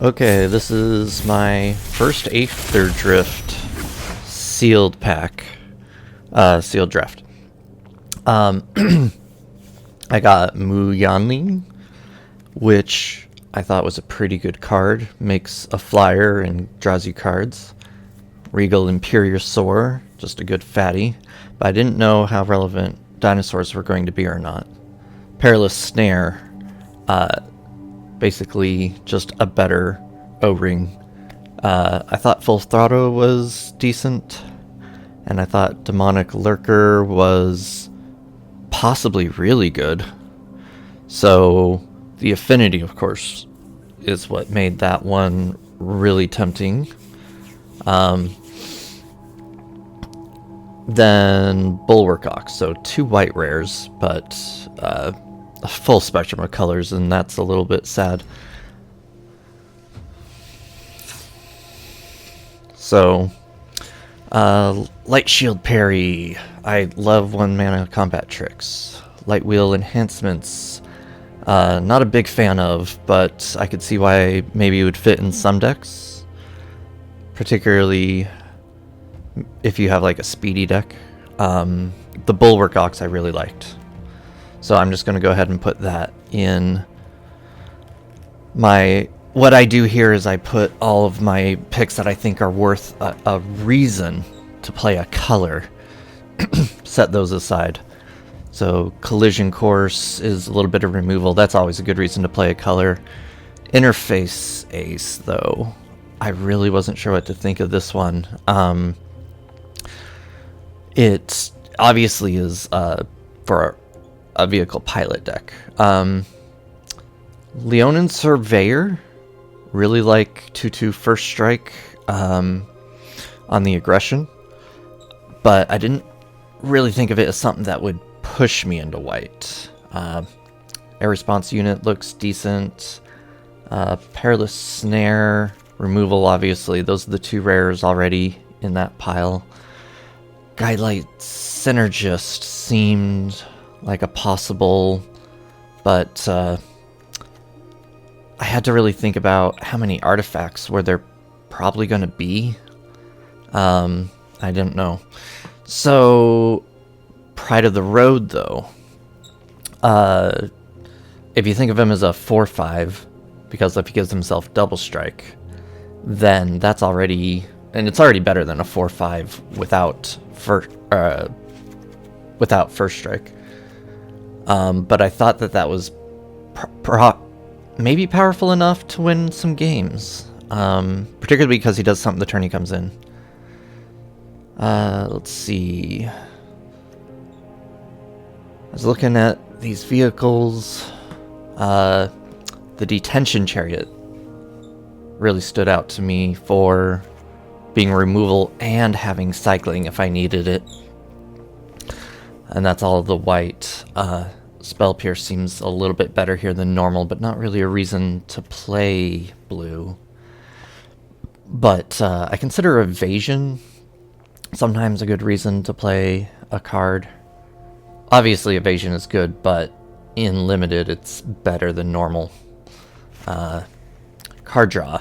Okay, this is my first Aetherdrift sealed pack, sealed draft. I got Mu Yanling, which I thought was a pretty good card. Makes a flyer and draws you cards. Regal Imperiosaur, just a good fatty, but I didn't know how relevant dinosaurs were going to be or not. Perilous Snare, basically just a better O-ring. I thought Full Throttle was decent, and I thought Demonic Lurker was possibly really good. So the affinity, of course, is what made that one really tempting. Then Bulwark Ox, so 2 white rares, but a full spectrum of colors, and that's a little bit sad. So, Light Shield Parry, I love 1-mana combat tricks. Light Wheel Enhancements, not a big fan of, but I could see why maybe it would fit in some decks. Particularly if you have like a speedy deck. The Bulwark Ox I really liked. So I'm just going to go ahead and put that in my... What I do here is I put all of my picks that I think are worth a reason to play a color. Set those aside. So Collision Course is a little bit of removal. That's always a good reason to play a color. Interface Ace, though. I really wasn't sure what to think of this one. It obviously is for a vehicle pilot deck. Leonin Surveyor, really like 2/2 first strike on the aggression, but I didn't really think of it as something that would push me into white. Air Response Unit looks decent. Perilous Snare, removal obviously, those are the 2 rares already in that pile. Guidelight Synergist seemed like a possible, but I had to really think about how many artifacts were there probably going to be. I didn't know. So, Pride of the Road, though. If you think of him as a 4/5, because if he gives himself double strike, then that's already... And it's already better than a 4/5 without first strike. But I thought that was maybe powerful enough to win some games. Particularly because he does something the turn he comes in. Let's see. I was looking at these vehicles. The Detention Chariot really stood out to me for being removal and having cycling if I needed it. And that's all the white. Spell Pierce seems a little bit better here than normal, but not really a reason to play blue. But I consider Evasion sometimes a good reason to play a card. Obviously Evasion is good, but in limited it's better than normal. Card draw,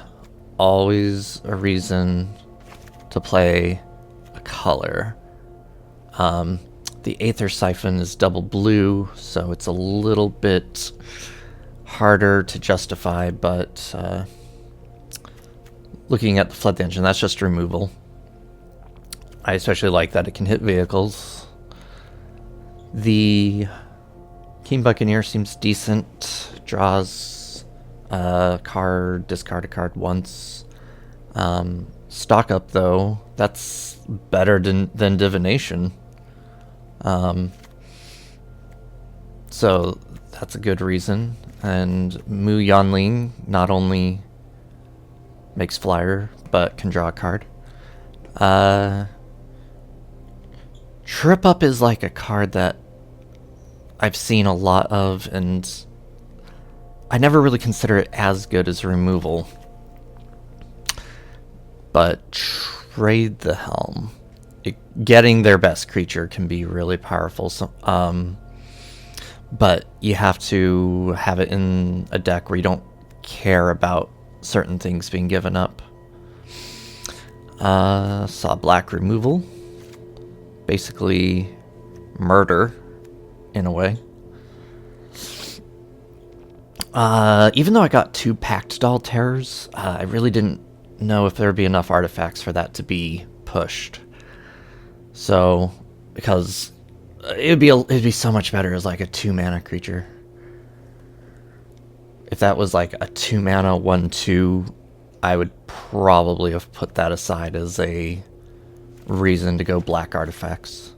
always a reason to play a color. The Aether Siphon is double blue, so it's a little bit harder to justify, but looking at the Flood Engine, that's just removal. I especially like that it can hit vehicles. The Keen Buccaneer seems decent. Draws a card, discard a card once. Stock Up, though, that's better than Divination. So that's a good reason. And Mu Yanling not only makes flyer, but can draw a card. Trip Up is like a card that I've seen a lot of, and I never really consider it as good as removal. But Trade the Helm. Getting their best creature can be really powerful. So, but you have to have it in a deck where you don't care about certain things being given up. Saw black removal. Basically murder, in a way. Even though I got 2 Pact Doll Terrors, I really didn't know if there would be enough artifacts for that to be pushed. So, because it'd be so much better as like a 2-mana creature. If that was like a 2-mana 1/2, I would probably have put that aside as a reason to go black artifacts.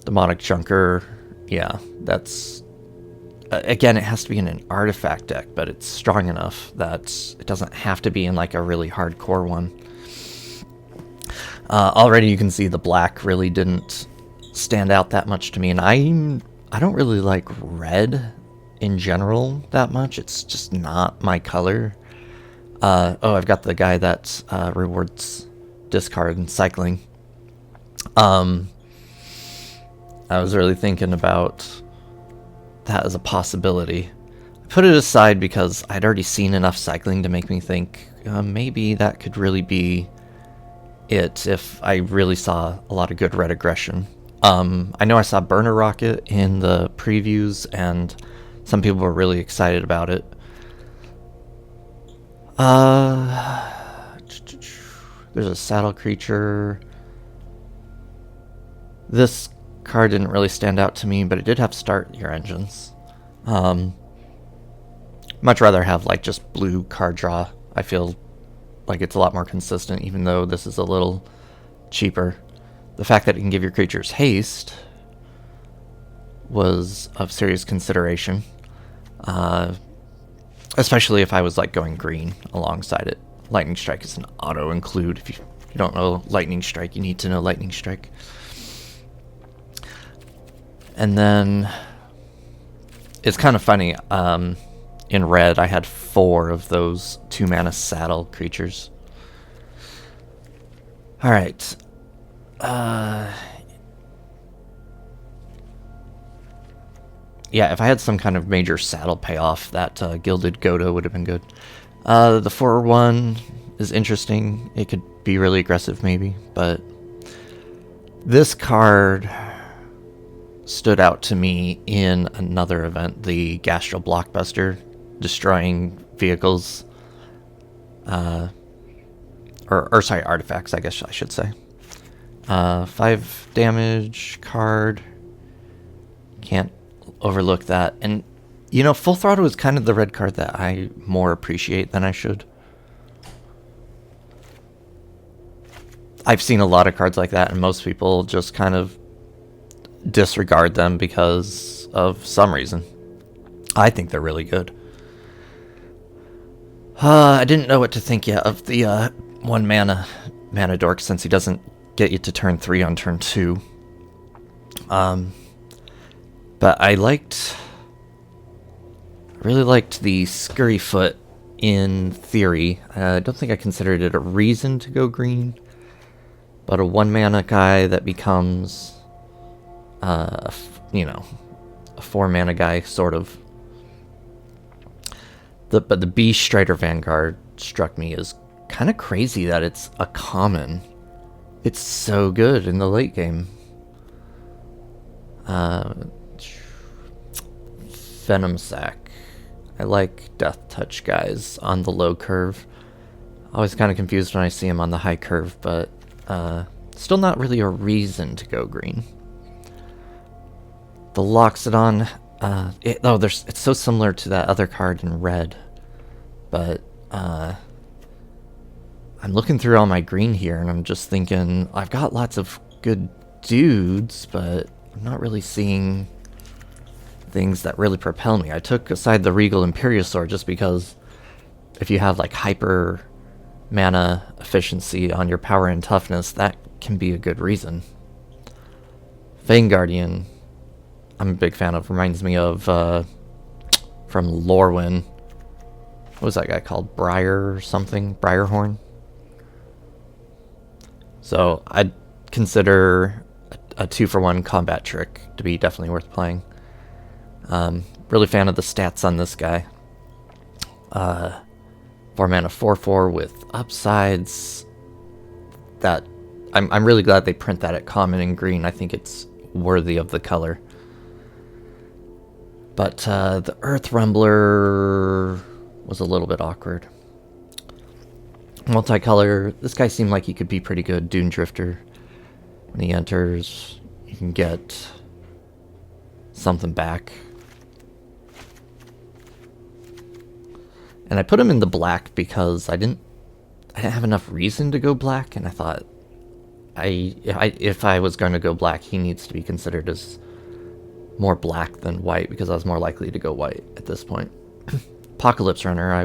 Demonic Junker, yeah, that's... again, it has to be in an artifact deck, but it's strong enough that it doesn't have to be in like a really hardcore one. Already you can see the black really didn't stand out that much to me, and I don't really like red in general that much. It's just not my color. Oh, I've got the guy that rewards discard and cycling. I was really thinking about that as a possibility. I put it aside because I'd already seen enough cycling to make me think maybe that could really be it if I really saw a lot of good red aggression. I know I saw Burner Rocket in the previews, and some people were really excited about it. There's a saddle creature. This card didn't really stand out to me, but it did have start your engines. Much rather have like just blue card draw. I feel like it's a lot more consistent, even though this is a little cheaper. The fact that it can give your creatures haste was of serious consideration, especially if I was like going green alongside it. Lightning Strike is an auto include. If you don't know Lightning Strike, you need to know Lightning Strike. And then it's kind of funny. In red, I had 4 of those 2-mana saddle creatures. All right. Yeah, if I had some kind of major saddle payoff, that Gilded Godo would have been good. The 4/1 is interesting. It could be really aggressive, maybe, but this card stood out to me in another event, the Gastral Blockbuster, destroying vehicles, or sorry, artifacts, I guess I should say. 5 damage card, can't overlook that. And you know, Full Throttle is kind of the red card that I more appreciate than I should. I've seen a lot of cards like that, and most people just kind of disregard them because of some reason. I think they're really good. I didn't know what to think yet of the 1 mana dork, since he doesn't get you to turn 3 on turn 2. But I really liked the Scurryfoot in theory. I don't think I considered it a reason to go green, but a 1 mana guy that becomes a 4 mana guy, sort of. But the Beast Strider Vanguard struck me as kind of crazy that it's a common. It's so good in the late game. Venom Sack. I like Death Touch guys on the low curve. Always kind of confused when I see him on the high curve, but still not really a reason to go green. The Loxodon, it's so similar to that other card in red, but I'm looking through all my green here, and I'm just thinking, I've got lots of good dudes, but I'm not really seeing things that really propel me. I took aside the Regal Imperiosaur just because if you have like hyper mana efficiency on your power and toughness, that can be a good reason. Vaneguardian, I'm a big fan of. Reminds me of from Lorwyn. What was that guy called? Briar or something? Briarhorn? So I'd consider a 2-for-1 combat trick to be definitely worth playing. Really fan of the stats on this guy. 4 mana 4/4 with upsides. That I'm really glad they print that at common in green. I think it's worthy of the color. But the Earth Rumbler was a little bit awkward. Multicolor, this guy seemed like he could be pretty good. Dune Drifter. When he enters, you can get something back. And I put him in the black because I didn't have enough reason to go black, and I thought if I was going to go black, he needs to be considered as more black than white, because I was more likely to go white at this point. Apocalypse Runner, I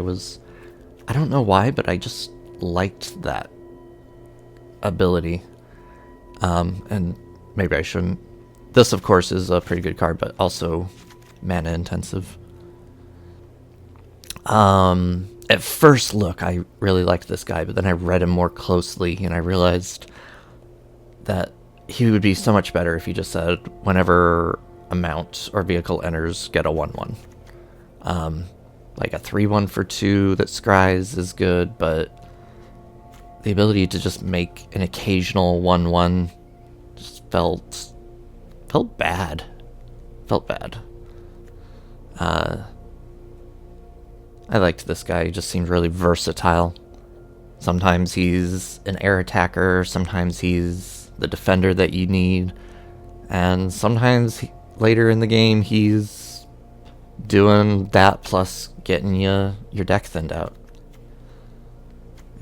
don't know why, but I just liked that ability. And maybe I shouldn't. This, of course, is a pretty good card, but also mana intensive. At first look, I really liked this guy, but then I read him more closely, and I realized that he would be so much better if he just said, whenever a mount or vehicle enters, get a 1/1. Like a 3/1 for 2 that scries is good, but the ability to just make an occasional 1/1 just felt bad. Felt bad. I liked this guy. He just seemed really versatile. Sometimes he's an air attacker, sometimes he's the defender that you need, and sometimes later in the game he's doing that plus getting your deck thinned out.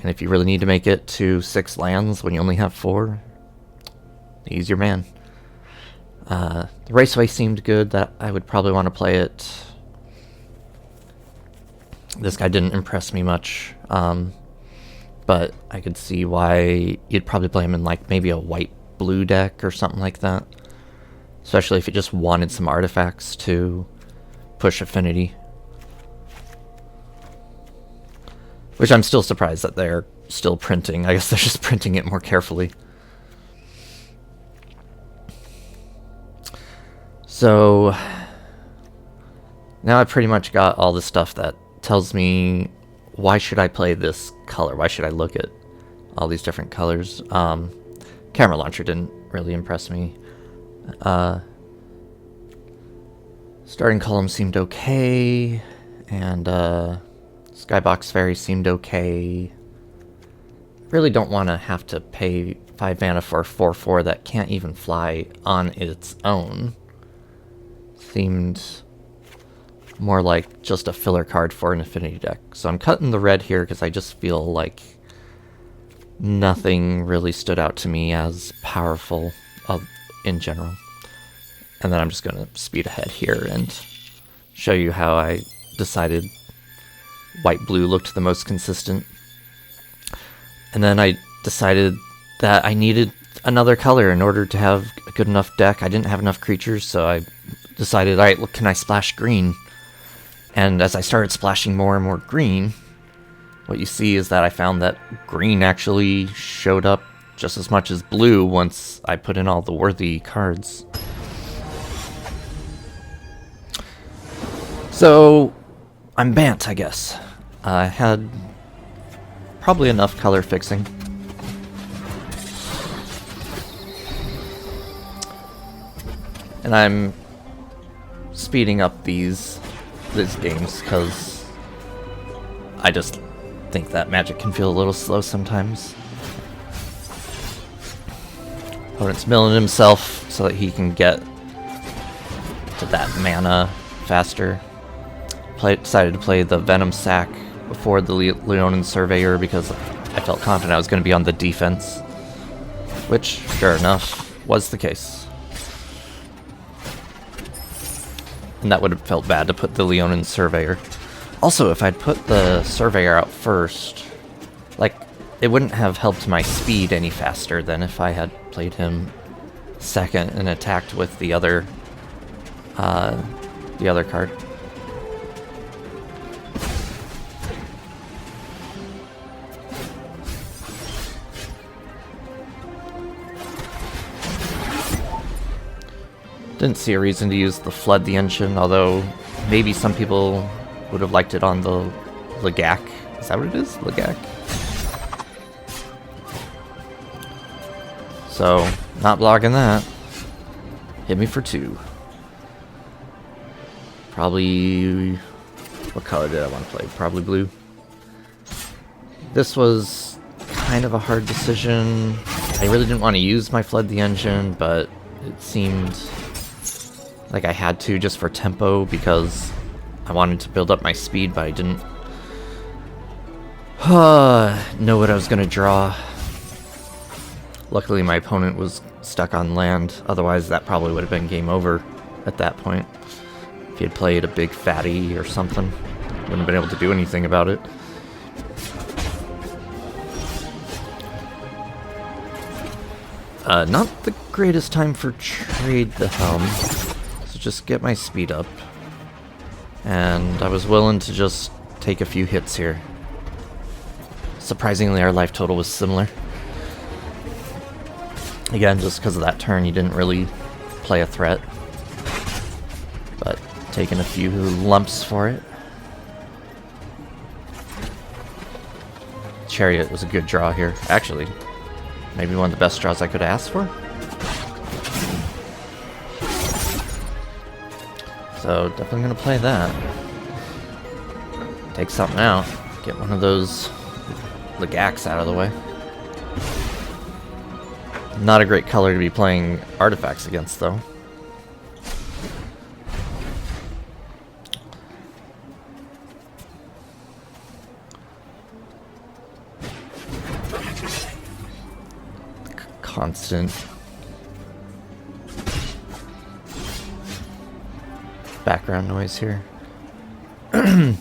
And if you really need to make it to 6 lands when you only have 4, he's your man. The Raceway seemed good. That I would probably want to play it. This guy didn't impress me much, but I could see why you'd probably play him in like maybe a white-blue deck or something like that. Especially if you just wanted some artifacts to push affinity. Which I'm still surprised that they're still printing. I guess they're just printing it more carefully. So now I've pretty much got all the stuff that tells me why should I play this color? Why should I look at all these different colors? Camera Launcher didn't really impress me. Starting Column seemed okay, and Skybox Fairy seemed okay. Really don't want to have to pay 5 mana for a 4/4 that can't even fly on its own. Seemed more like just a filler card for an affinity deck. So I'm cutting the red here because I just feel like nothing really stood out to me as powerful in general. And then I'm just going to speed ahead here and show you how I decided white-blue looked the most consistent. And then I decided that I needed another color in order to have a good enough deck. I didn't have enough creatures, so I decided, alright, look, can I splash green? And as I started splashing more and more green, what you see is that I found that green actually showed up just as much as blue once I put in all the worthy cards. So, I'm Bant, I guess. I had probably enough color fixing. And I'm speeding up these games because I just think that Magic can feel a little slow sometimes. Opponent's milling himself so that he can get to that mana faster. Decided to play the Venom Sack before the Leonin Surveyor because I felt confident I was going to be on the defense, which, sure enough, was the case. And that would have felt bad to put the Leonin Surveyor. Also, if I'd put the Surveyor out first, like, it wouldn't have helped my speed any faster than if I had played him second and attacked with the other card. Didn't see a reason to use the Flood the Engine, although maybe some people would have liked it on the Lagak Is that what it is? Legak. So, not blocking that. Hit me for 2. Probably... What color did I want to play? Probably blue. This was kind of a hard decision. I really didn't want to use my Flood the Engine, but it seemed like I had to just for tempo because I wanted to build up my speed, but I didn't know what I was going to draw. Luckily my opponent was stuck on land, otherwise that probably would have been game over at that point. If he had played a big fatty or something, wouldn't have been able to do anything about it. Not the greatest time for Trade the Helm, so just get my speed up. And I was willing to just take a few hits here. Surprisingly, our life total was similar. Again, just because of that turn, you didn't really play a threat. But taking a few lumps for it. Chariot was a good draw here. Actually, maybe one of the best draws I could have asked for. So definitely going to play that. Take something out. Get one of those Legaks out of the way. Not a great color to be playing artifacts against, though. Constant background noise here. Just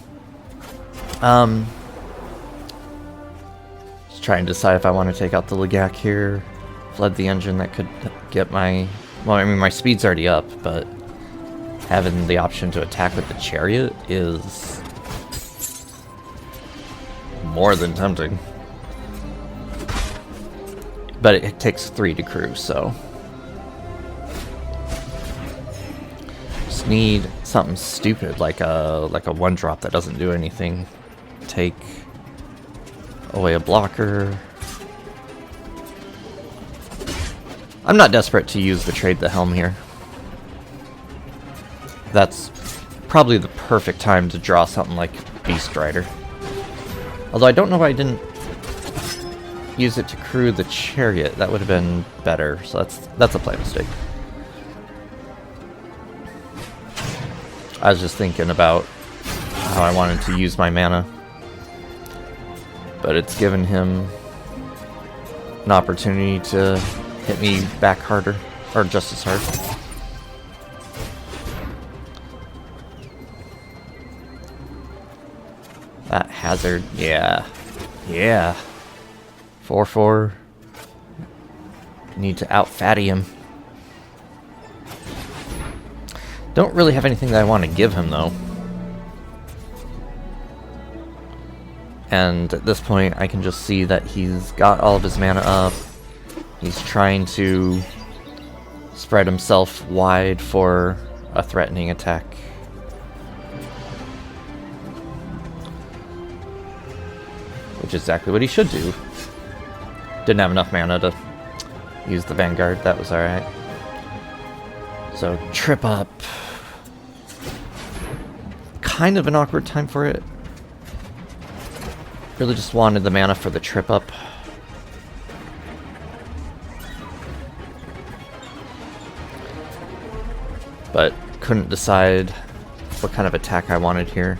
trying to decide if I want to take out the Legak here. Flood the Engine, that could get my... Well, I mean, my speed's already up, but having the option to attack with the Chariot is more than tempting. But it takes 3 to crew, so... Just need something stupid, like a 1-drop that doesn't do anything. Take away a blocker. I'm not desperate to use the Trade the Helm here. That's probably the perfect time to draw something like Beast Rider. Although I don't know why I didn't use it to crew the Chariot. That would have been better, so that's a play mistake. I was just thinking about how I wanted to use my mana, but it's given him an opportunity to hit me back harder, or just as hard. That hazard, yeah. 4/4. Need to out-fatty him. Don't really have anything that I want to give him, though. And at this point, I can just see that he's got all of his mana up. He's trying to spread himself wide for a threatening attack. Which is exactly what he should do. Didn't have enough mana to use the Vanguard, that was alright. So, trip up. Kind of an awkward time for it. Really just wanted the mana for the trip up. But couldn't decide what kind of attack I wanted here.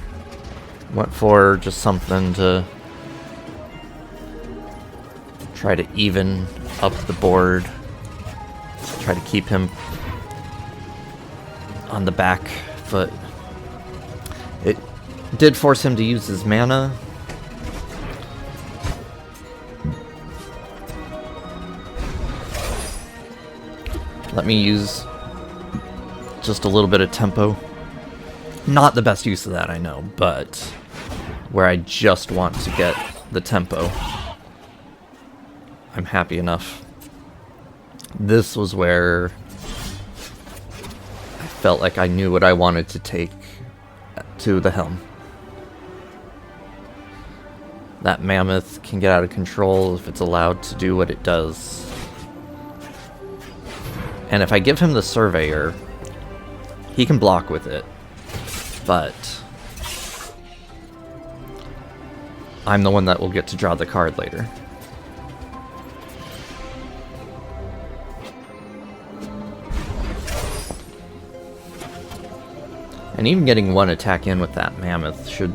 Went for just something to try to even up the board. Try to keep him on the back foot. It did force him to use his mana. Let me use just a little bit of tempo. Not the best use of that, I know, but where I just want to get the tempo, I'm happy enough. This was where I felt like I knew what I wanted to take to the helm. That mammoth can get out of control if it's allowed to do what it does. And if I give him the Surveyor, he can block with it. But I'm the one that will get to draw the card later. And even getting one attack in with that mammoth should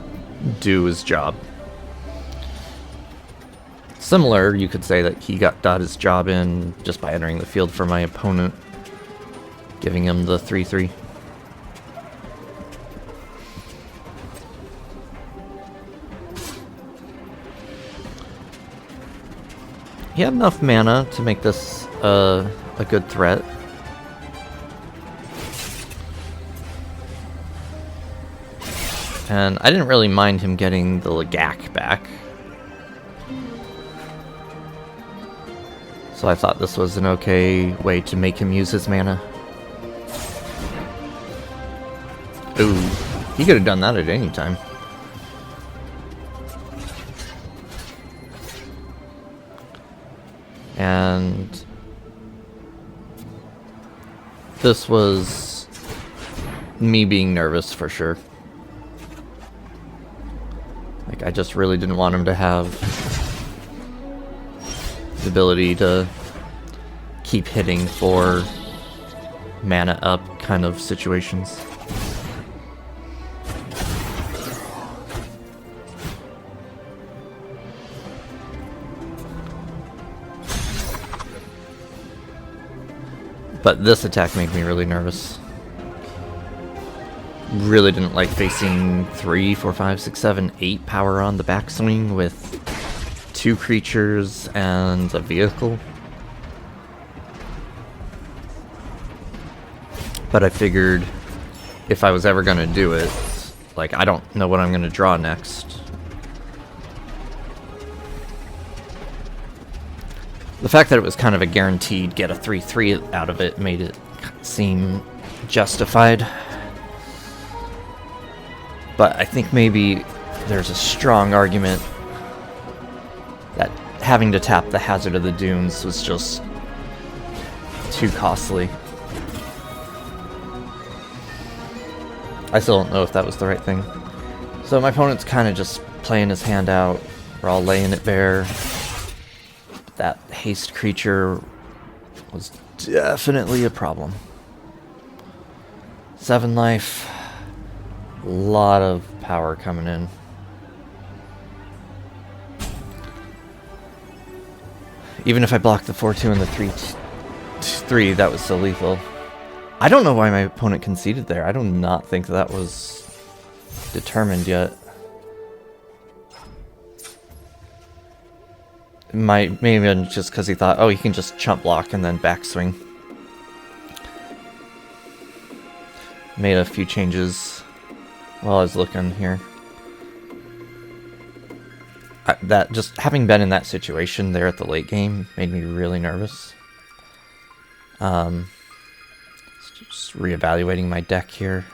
do his job. Similar, you could say that he got his job in just by entering the field for my opponent, giving him the 3/3. He had enough mana to make this a good threat. And I didn't really mind him getting the Lagak back. So I thought this was an okay way to make him use his mana. Ooh, he could have done that at any time. And this was me being nervous for sure. Like, I just really didn't want him to have the ability to keep hitting for mana up kind of situations. But this attack made me really nervous. Really didn't like facing 3, 4, 5, 6, 7, 8 power on the backswing with 2 creatures and a vehicle. But I figured if I was ever going to do it, like, I don't know what I'm going to draw next. The fact that it was kind of a guaranteed get a 3/3 out of it made it seem justified. But I think maybe there's a strong argument that having to tap the Hazard of the Dunes was just too costly. I still don't know if that was the right thing. So my opponent's kind of just playing his hand out. We're all laying it bare. That haste creature was definitely a problem. 7 life. A lot of power coming in. Even if I blocked the 4/2 and the 3/3, that was still lethal. I don't know why my opponent conceded there. I do not think that was determined yet. Maybe just because he thought, oh, he can just chump block and then backswing. Made a few changes while I was looking here. That just having been in that situation there at the late game made me really nervous. Just reevaluating my deck here.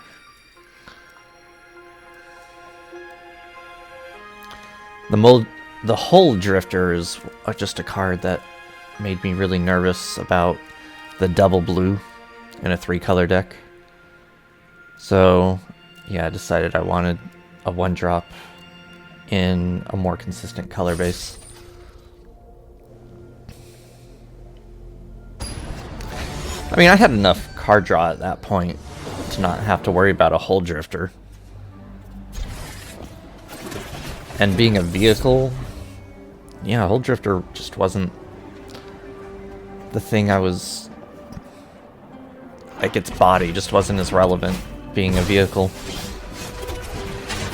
The Hull Drifter is just a card that made me really nervous about the double blue in a 3-color deck. So, yeah, I decided I wanted a 1-drop in a more consistent color base. I mean, I had enough card draw at that point to not have to worry about a Hull Drifter. And being a vehicle, yeah, Hull Drifter just wasn't the thing I was... Like, its body just wasn't as relevant being a vehicle.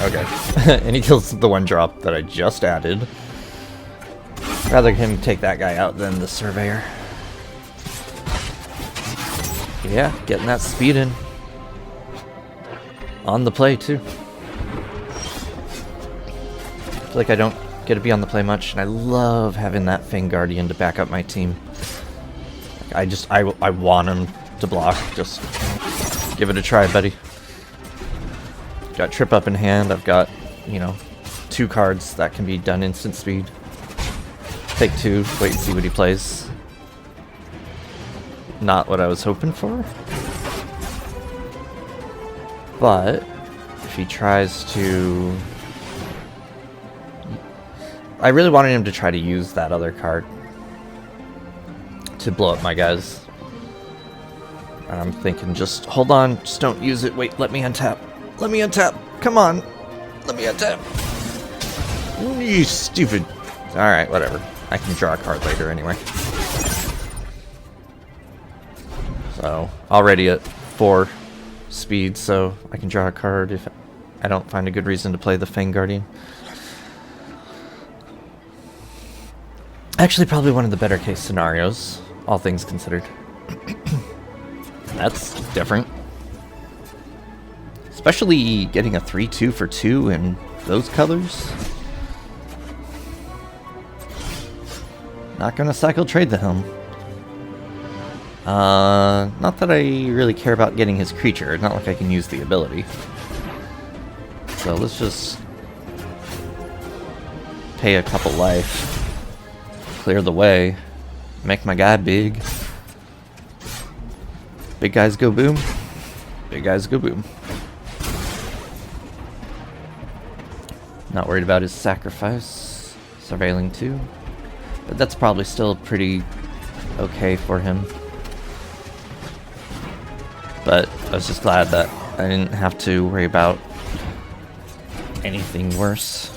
Okay. And he kills the 1-drop that I just added. Rather him take that guy out than the Surveyor. Yeah, getting that speed in. On the play, too. I feel like I don't get to be on the play much, and I love having that Fang Guardian to back up my team. Like, I want him to block. Just give it a try, buddy. Got Trip Up in hand. I've got, you know, 2 cards that can be done instant speed. Take 2, wait and see what he plays. Not what I was hoping for. But if he tries to... I really wanted him to try to use that other card to blow up my guys. And I'm thinking, just hold on, just don't use it. Wait, let me untap. Let me untap. Come on. Let me untap. You stupid. Alright, whatever. I can draw a card later anyway. So, already at 4 speed, so I can draw a card if I don't find a good reason to play the Fang Guardian. Actually, probably one of the better case scenarios, all things considered. That's different. Especially getting a 3-2 for 2 in those colors. Not gonna cycle trade the Helm. Not that I really care about getting his creature. Not like I can use the ability. So let's just pay a couple life. Clear the way. Make my guy big. Big guys go boom. Big guys go boom. Not worried about his sacrifice. Surveilling 2. But that's probably still pretty okay for him. But I was just glad that I didn't have to worry about anything worse.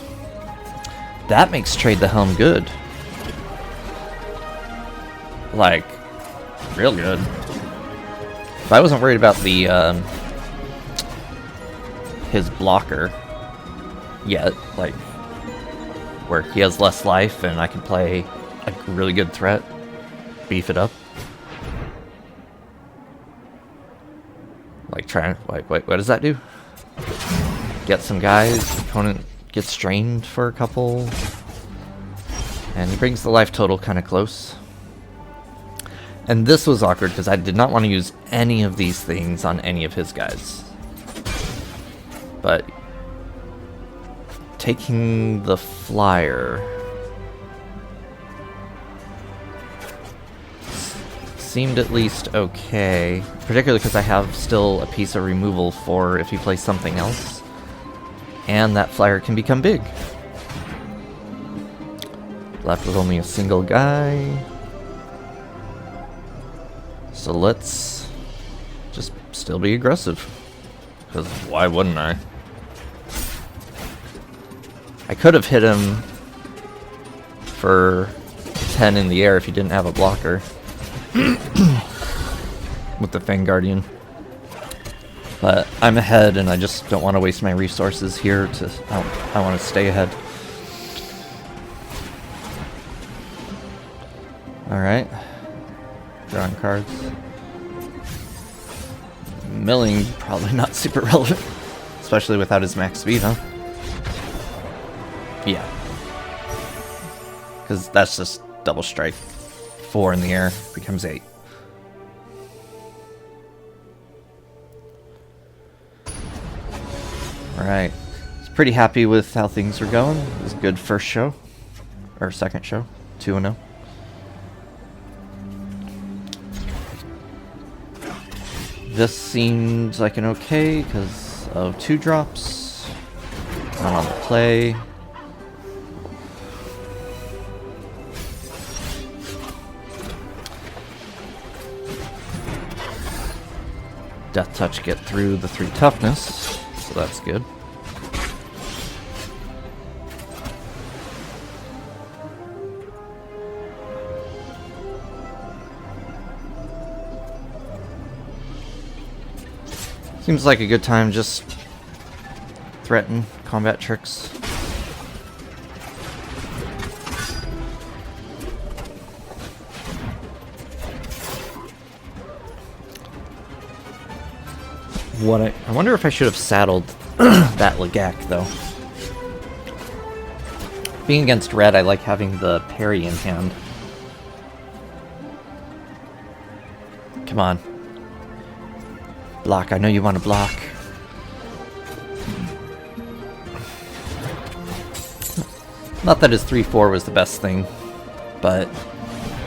That makes Trade the Helm good. Like, real good. If I wasn't worried about the his blocker yet, like where he has less life and I can play a really good threat, beef it up. Like trying, like, wait, what does that do? Get some guys, opponent gets strained for a couple, and he brings the life total kind of close. And this was awkward because I did not want to use any of these things on any of his guys. But taking the flyer seemed at least okay, particularly because I have still a piece of removal for if he plays something else, and that flyer can become big. Left with only a single guy. So let's just still be aggressive, because why wouldn't I? I could have hit him for 10 in the air if he didn't have a blocker with the Fang Guardian. But I'm ahead and I just don't want to waste my resources here. I want to stay ahead. Alright. Drawing cards. Milling, probably not super relevant. Especially without his max speed, huh? Yeah. Because that's just double strike. 4 in the air becomes 8. Alright. I was pretty happy with how things were going. It was a good first show. Or second show. 2-0. This seemed like an okay because of 2 drops. Not on the play. Death Touch get through the 3 toughness, so that's good. Seems like a good time, just threaten combat tricks. I wonder if I should have saddled that Legak though. Being against red, I like having the parry in hand. Come on. Block, I know you want to block. Not that his 3/4 was the best thing, but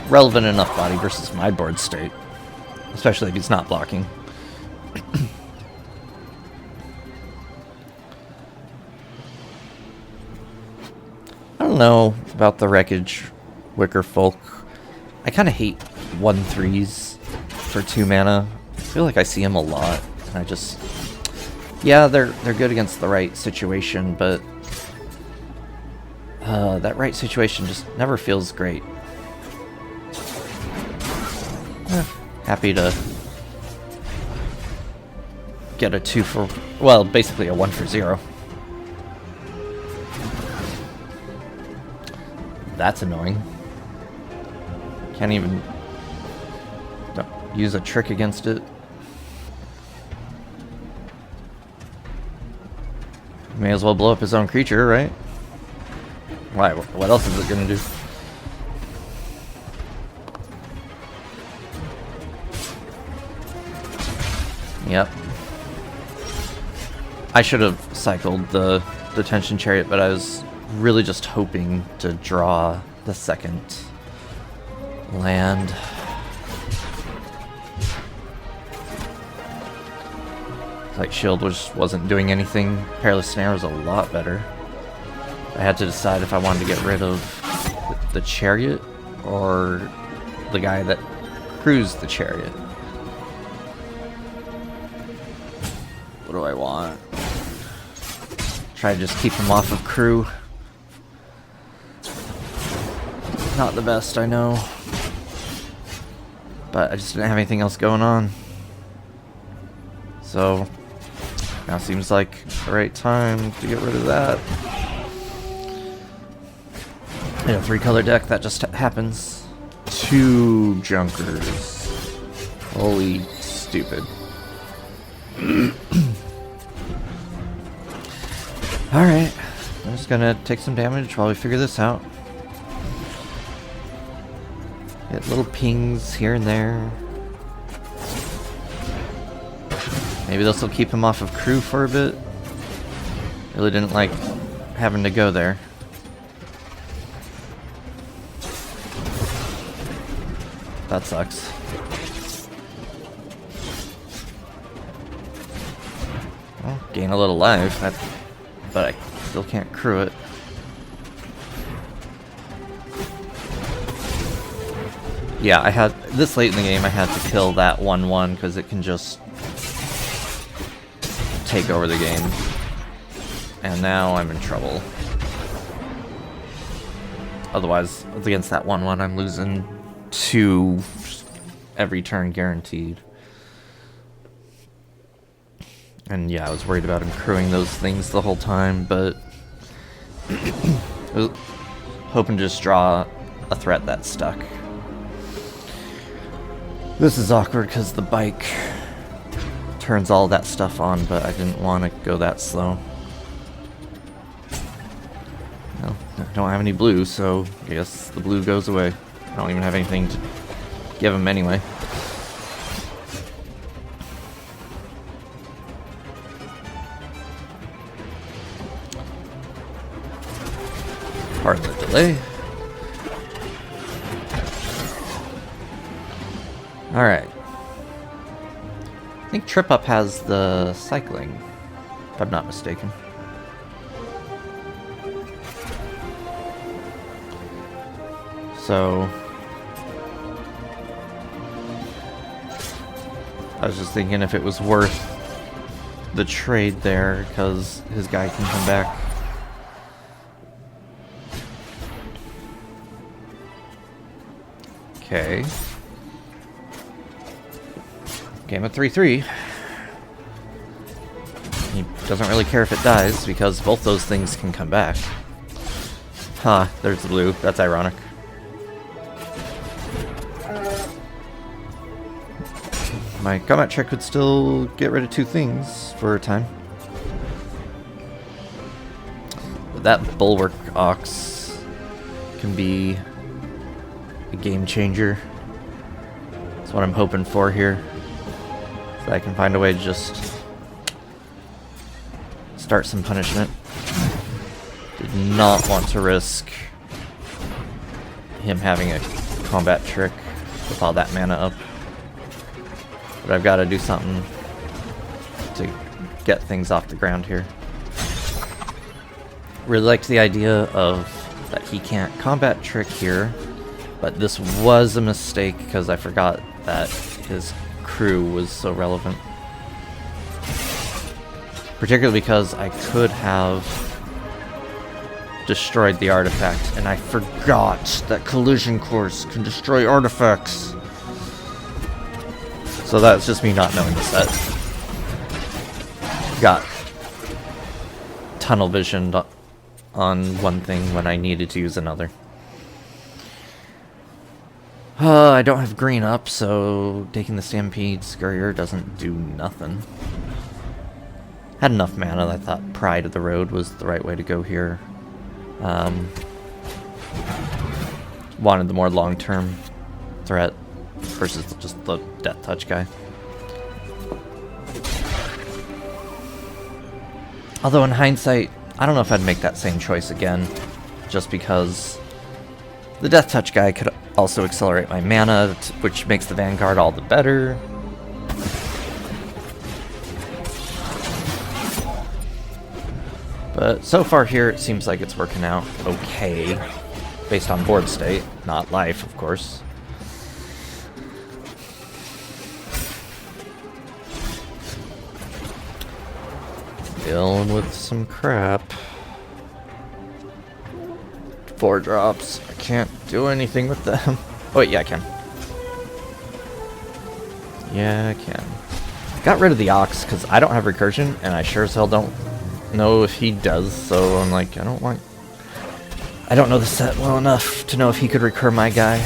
relevant enough body versus my board state. Especially if he's not blocking. I don't know about the Wreckage Wicker Folk. I kind of hate 1/3s for 2 mana. I feel like I see them a lot, and I just... Yeah, they're good against the right situation, but that right situation just never feels great. Happy to get a 2 for... Well, basically a 1 for 0. That's annoying. Can't even use a trick against it. May as well blow up his own creature, right? Why? What else is it gonna do? Yep. I should have cycled the Detention Chariot, but I was really just hoping to draw the second land. Like Shield wasn't doing anything. Perilous Snare was a lot better. I had to decide if I wanted to get rid of the Chariot or the guy that crews the Chariot. What do I want? Try to just keep him off of crew. Not the best, I know. But I just didn't have anything else going on. So now seems like the right time to get rid of that. In a 3-color deck, that just happens. 2 Junkers. Holy stupid. Alright, I'm just gonna take some damage while we figure this out. Get little pings here and there. Maybe this will keep him off of crew for a bit. Really didn't like having to go there. That sucks. Well, gain a little life, but I still can't crew it. Yeah, I had this late in the game. I had to kill that 1/1 because it can just take over the game, and now I'm in trouble. Otherwise, against that 1/1, I'm losing 2 every turn guaranteed. And yeah, I was worried about him crewing those things the whole time, but I was hoping to just draw a threat that stuck. This is awkward because the bike turns all that stuff on, but I didn't want to go that slow. Well, I don't have any blue, so I guess the blue goes away. I don't even have anything to give him anyway. Pardon the delay. Alright. I think Trip Up has the cycling, if I'm not mistaken. So I was just thinking if it was worth the trade there, because his guy can come back. Okay. Game of 3/3. He doesn't really care if it dies, because both those things can come back. Huh, there's the blue. That's ironic. My combat check could still get rid of 2 things for a time. But that Bulwark Ox can be a game changer. That's what I'm hoping for here. So I can find a way to just start some punishment. Did did not want to risk him having a combat trick with all that mana up. But I've got to do something to get things off the ground here. Really liked the idea of that he can't combat trick here, but this was a mistake because I forgot that his crew was so relevant. Particularly because I could have destroyed the artifact, and I forgot that collision course can destroy artifacts. So that's just me not knowing the set. Got tunnel visioned on one thing when I needed to use another. I don't have green up, so taking the Stampede Scurrier doesn't do nothing. Had enough mana that I thought Pride of the Road was the right way to go here. Wanted the more long-term threat versus just the Death Touch guy. Although in hindsight, I don't know if I'd make that same choice again, just because the Death Touch guy could also accelerate my mana, which makes the Vanguard all the better. But so far here, it seems like it's working out okay, based on board state, not life, of course. Dealing with some crap. 4 drops. I can't do anything with them. Oh wait, yeah, I can. Yeah, I can. Got rid of the Ox because I don't have recursion, and I sure as hell don't know if he does, so I'm like, I don't know the set well enough to know if he could recur my guy.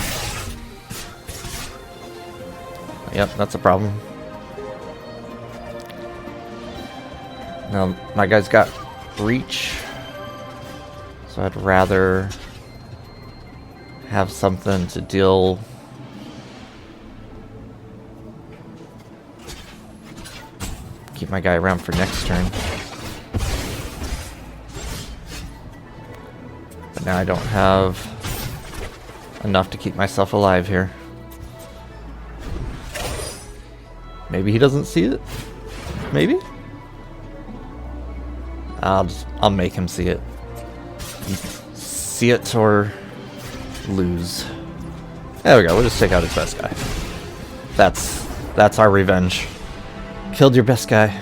Yep, that's a problem. Now, my guy's got reach, so I'd rather have something to deal. Keep my guy around for next turn. But now I don't have enough to keep myself alive here. Maybe he doesn't see it? Maybe? I'll make him see it. See it or lose. There we go, we'll just take out his best guy. That's our revenge. Killed your best guy.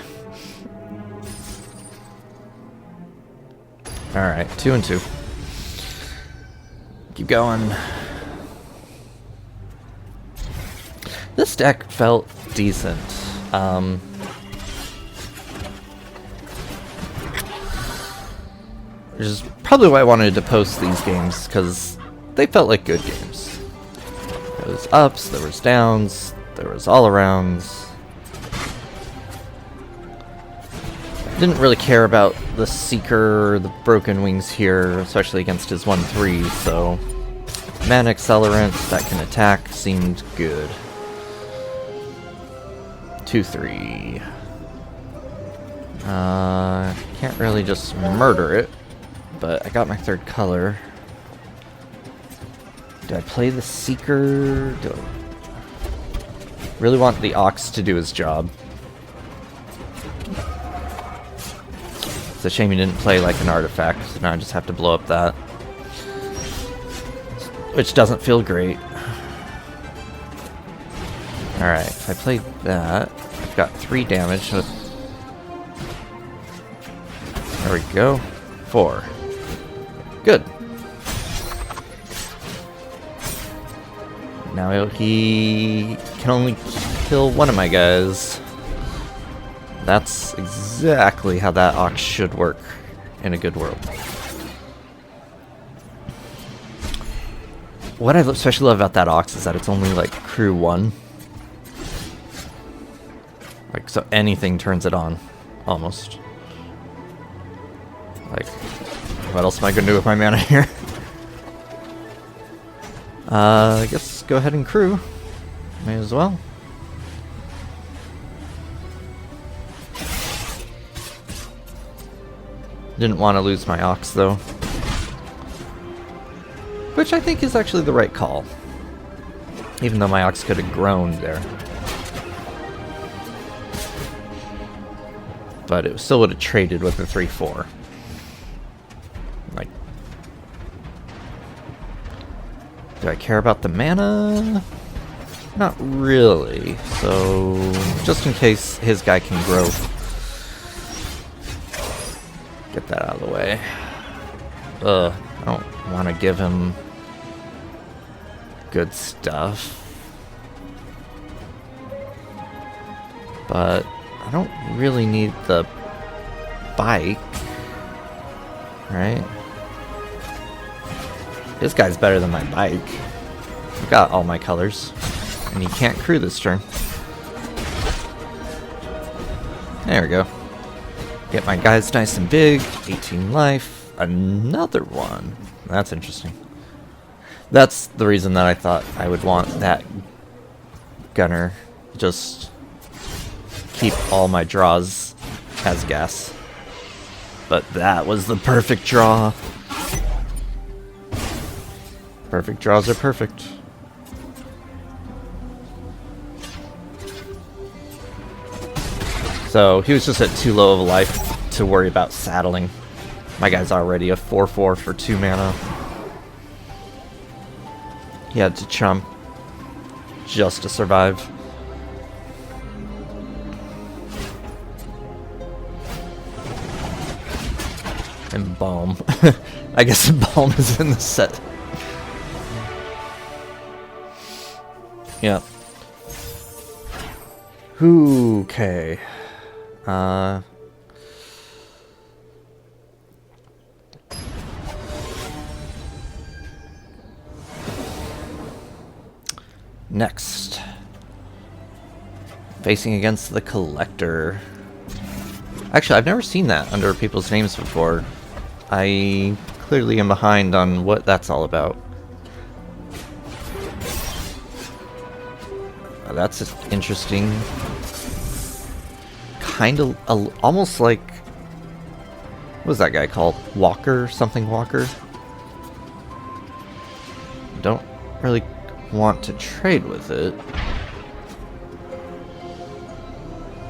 Alright, 2 and 2. Keep going. This deck felt decent. Which is probably why I wanted to post these games, because they felt like good games. There was ups, there was downs, there was all-arounds. Didn't really care about the Seeker or the Broken Wings here, especially against his 1/3, so mana accelerant that can attack seemed good. 2/3. Can't really just murder it, but I got my 3rd color. Do I play the Seeker? Do I really want the Ox to do his job? It's a shame you didn't play like an artifact, so now I just have to blow up that. Which doesn't feel great. Alright, if I played that, I've got 3 damage with... There we go. 4. Good. Now he can only kill one of my guys. That's exactly how that Ox should work in a good world. What I especially love about that Ox is that it's only like crew 1. Like, so anything turns it on, almost. Like, what else am I gonna do with my mana here? I guess go ahead and crew. May as well. Didn't want to lose my Ox though. Which I think is actually the right call. Even though my Ox could have groaned there. But it still would have traded with the 3-4. Like, do I care about the mana? Not really. So, just in case his guy can grow. Get that out of the way. I don't want to give him good stuff. But I don't really need the bike. Right? This guy's better than my bike. I've got all my colors. And he can't crew this turn. There we go. Get my guys nice and big. 18 life. Another one. That's interesting. That's the reason that I thought I would want that gunner. Just keep all my draws as gas. But that was the perfect draw. Perfect draws are perfect. So he was just at too low of a life to worry about saddling. My guy's already a 4-4 for 2 mana. He had to chump just to survive. And Balm. I guess Balm is in the set. Yeah. Okay. Next. Facing against the Collector. Actually, I've never seen that under people's names before. I clearly am behind on what that's all about. That's interesting. Kind of, almost like, what was that guy called? Walker? Something Walker? Don't really want to trade with it.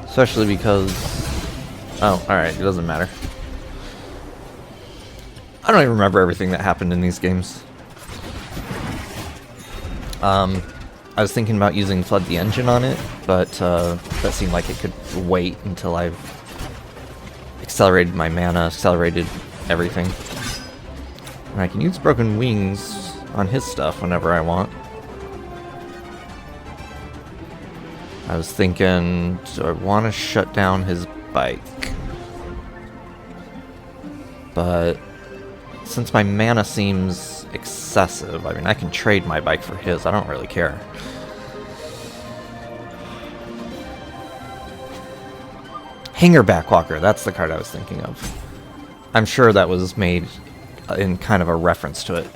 Especially because... Oh, alright, it doesn't matter. I don't even remember everything that happened in these games. I was thinking about using Flood the Engine on it, but that seemed like it could wait until I've accelerated my mana, accelerated everything. And I can use Broken Wings on his stuff whenever I want. I was thinking, do I want to shut down his bike? But since my mana seems excessive, I mean, I can trade my bike for his. I don't really care. Hangerback Walker, that's the card I was thinking of. I'm sure that was made in kind of a reference to it.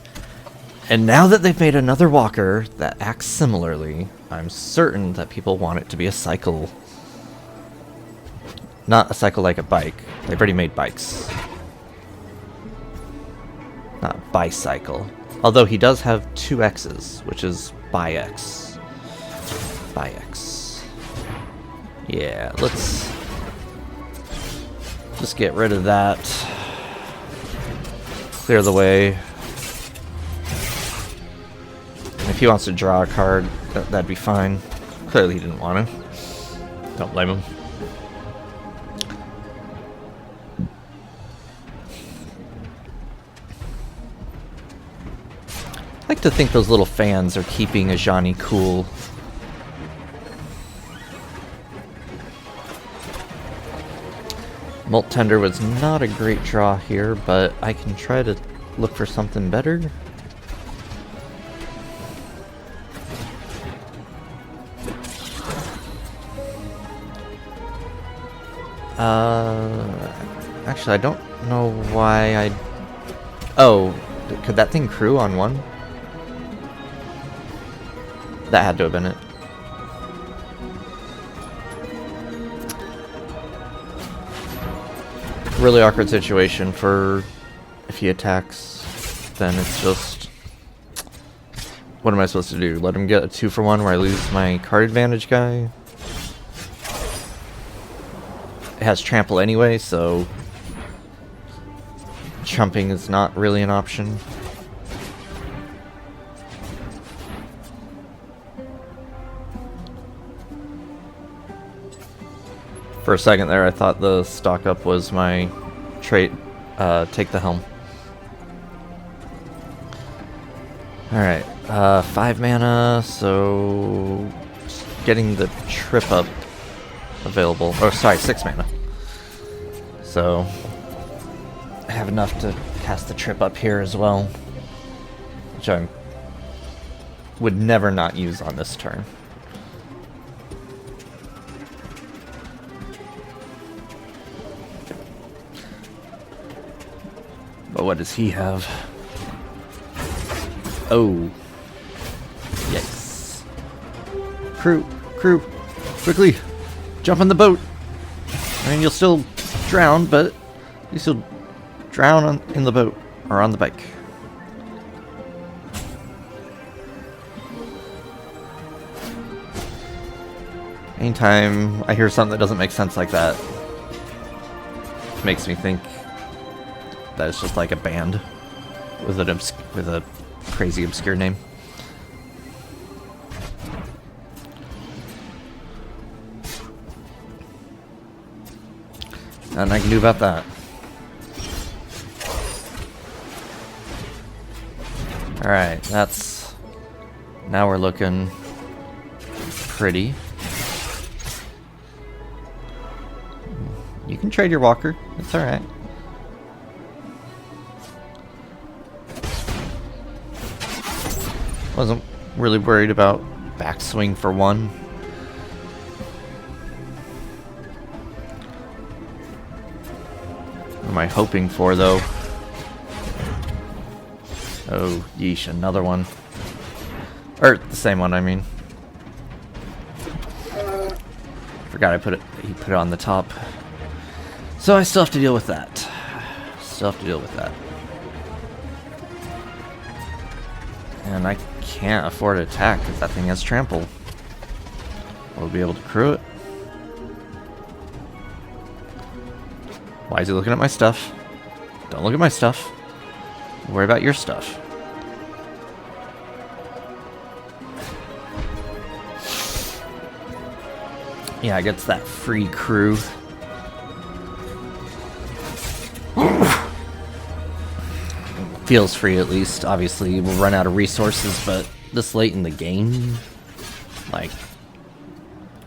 And now that they've made another walker that acts similarly, I'm certain that people want it to be a cycle. Not a cycle like a bike. They've already made bikes. Not bicycle. Although he does have 2 X's, which is bi-X. Bi-X. Yeah, let's just get rid of that. Clear the way. If he wants to draw a card, that'd be fine. Clearly he didn't want to. Don't blame him. I like to think those little fans are keeping Ajani cool. Molt Tender was not a great draw here, but I can try to look for something better. Actually, I don't know why I... Oh, could that thing crew on 1? That had to have been it. Really awkward situation for if he attacks, then it's just What am I supposed to do? Let him get a 2-for-1 where I lose my card advantage guy? It has trample anyway, so chumping is not really an option. For a second there, I thought the stock up was my trait, take the helm. Alright, 5 mana, so getting the trip up available. Oh, sorry, 6 mana. So I have enough to cast the trip up here as well, which I would never not use on this turn. But what does he have? Oh. Yikes. Crew, quickly, jump on the boat. I mean, you'll still drown, but you still drown in the boat, or on the bike. Anytime I hear something that doesn't make sense like that, it makes me think that it's just like a band with a crazy obscure name. Nothing I can do about that. Alright, that's... now we're looking pretty. You can trade your walker, it's alright. Wasn't really worried about backswing for 1. What am I hoping for, though? Oh, yeesh, another one. Or, the same one, I mean. Forgot he put it on the top. So I still have to deal with that. And I can't afford to attack because that thing has trample. We'll be able to crew it. Why is he looking at my stuff? Don't look at my stuff. Worry about your stuff. Yeah, it gets that free crew. Feels free, at least. Obviously, we'll run out of resources, but this late in the game, like,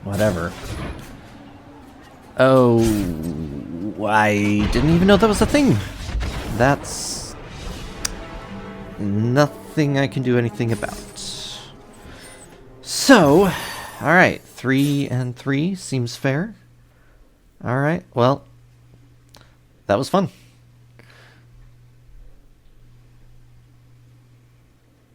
whatever. Oh, I didn't even know that was a thing. That's nothing I can do anything about. So, alright, 3 and 3 seems fair. Alright, well, that was fun.